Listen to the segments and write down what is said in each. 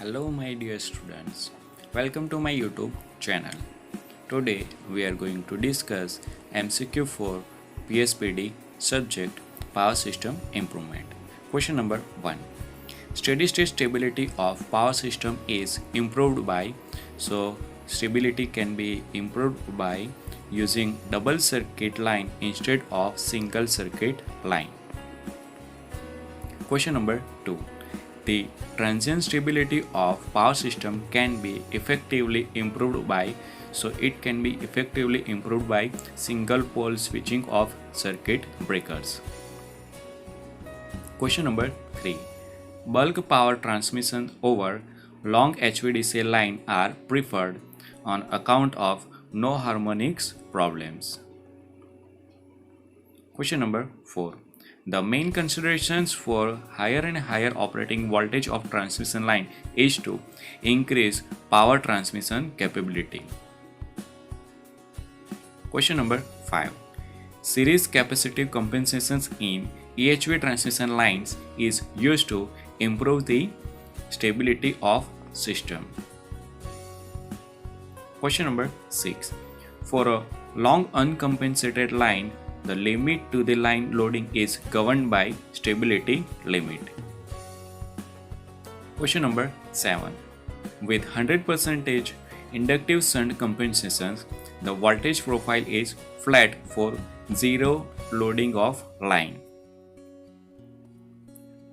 Hello my dear students, welcome to my YouTube channel. Today we are going to discuss MCQ for PSPD subject Power System Improvement. Question number 1. Steady state stability of power system is improved by, so stability can be improved by using double circuit line instead of single circuit line. Question number 2. The transient stability of power system can be effectively improved by, so it can be effectively improved by single pole switching of circuit breakers. Question number 3. Bulk power transmission over long HVDC line are preferred on account of no harmonics problems. Question number 4. The main considerations for higher and higher operating voltage of transmission line is to increase power transmission capability. Question number 5. Series capacitive compensations in EHV transmission lines is used to improve the stability of system. Question number 6. For a long uncompensated line, the limit to the line loading is governed by stability limit. Question number 7. With 100% inductive shunt compensations, the voltage profile is flat for zero loading of line.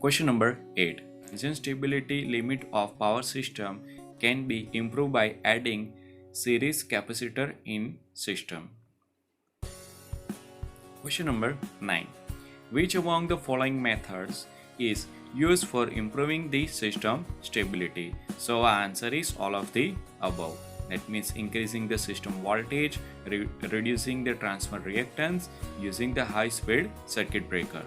Question number 8. Transient stability limit of power system can be improved by adding series capacitor in system. Question number 9. Which among the following methods is used for improving the system stability? So our answer is all of the above. That means increasing the system voltage, reducing the transfer reactance, using the high speed circuit breaker.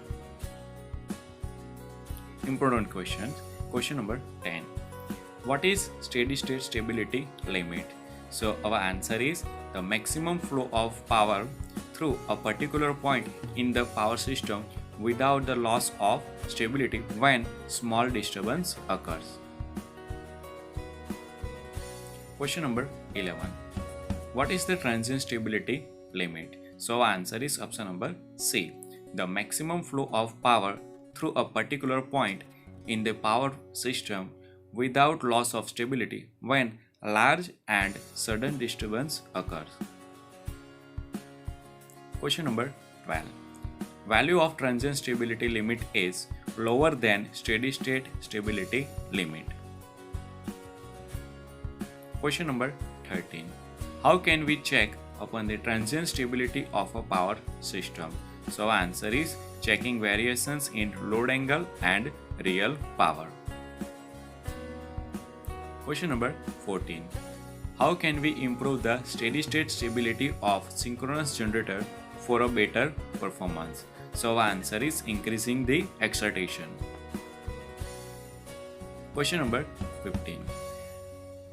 Important questions. Question number 10. What is steady state stability limit? So our answer is the maximum flow of power through a particular point in the power system without the loss of stability when small disturbance occurs. Question number 11. What is the transient stability limit? So our answer is option number C. The maximum flow of power through a particular point in the power system without loss of stability when large and sudden disturbance occurs. Question number 12. Value of transient stability limit is lower than steady state stability limit. Question number 13. How can we check upon the transient stability of a power system? So our answer is checking variations in load angle and real power. Question number 14. How can we improve the steady state stability of synchronous generator for a better performance? So our answer is increasing the excitation. Question number 15.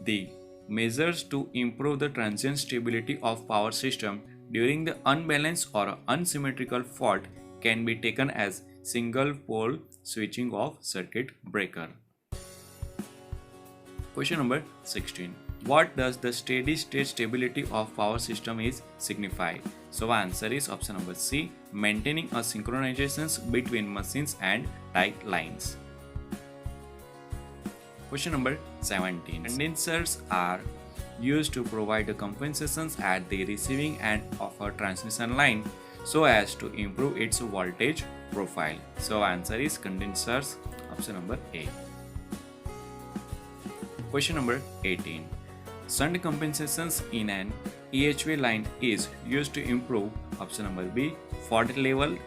The measures to improve the transient stability of power system during the unbalanced or unsymmetrical fault can be taken as single pole switching of circuit breaker. Question number 16. What does the steady state stability of power system is signify? So answer is option number C. Maintaining a synchronizations between machines and tight lines. Question number 17. Condensers are used to provide the compensations at the receiving end of a transmission line so as to improve its voltage profile. So answer is condensers, option number A. Question number 18. Shunt compensations in an EHV line is used to improve, option number B, fault level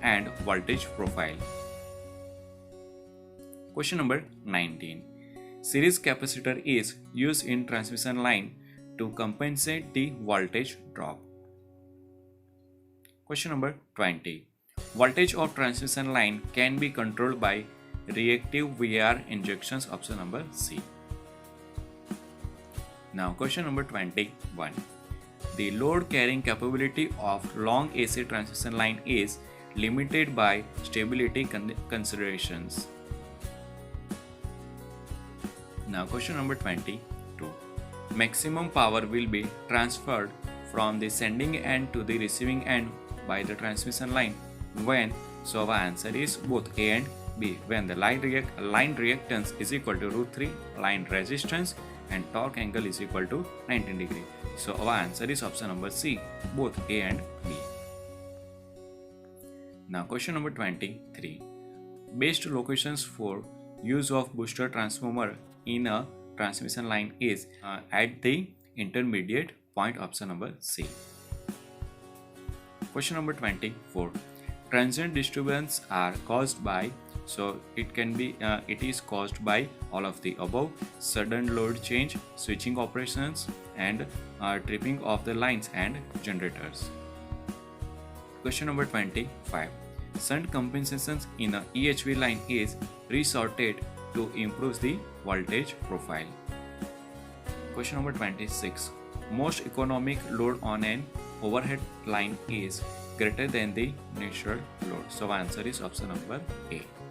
and voltage profile. Question number 19. Series capacitor is used in transmission line to compensate the voltage drop. Question number 20. Voltage of transmission line can be controlled by reactive VR injections, option number C. Now question number 21. The load carrying capability of long AC transmission line is limited by stability considerations. Now question number 22. Maximum power will be transferred from the sending end to the receiving end by the transmission line when? So our answer is both A and B. When the line reactance is equal to root 3 line resistance and torque angle is equal to 19 degree. So our answer is option number C, both A and B. Now question number 23. Best locations for use of booster transformer in a transmission line is at the intermediate point, option number C. Question number 24. Transient disturbance are caused by, so it is caused by all of the above: sudden load change, switching operations, and tripping of the lines and generators. Question number 25. Shunt compensations in a EHV line is resorted to improve the voltage profile. Question number 26. Most economic load on an overhead line is greater than the natural load. So answer is option number A.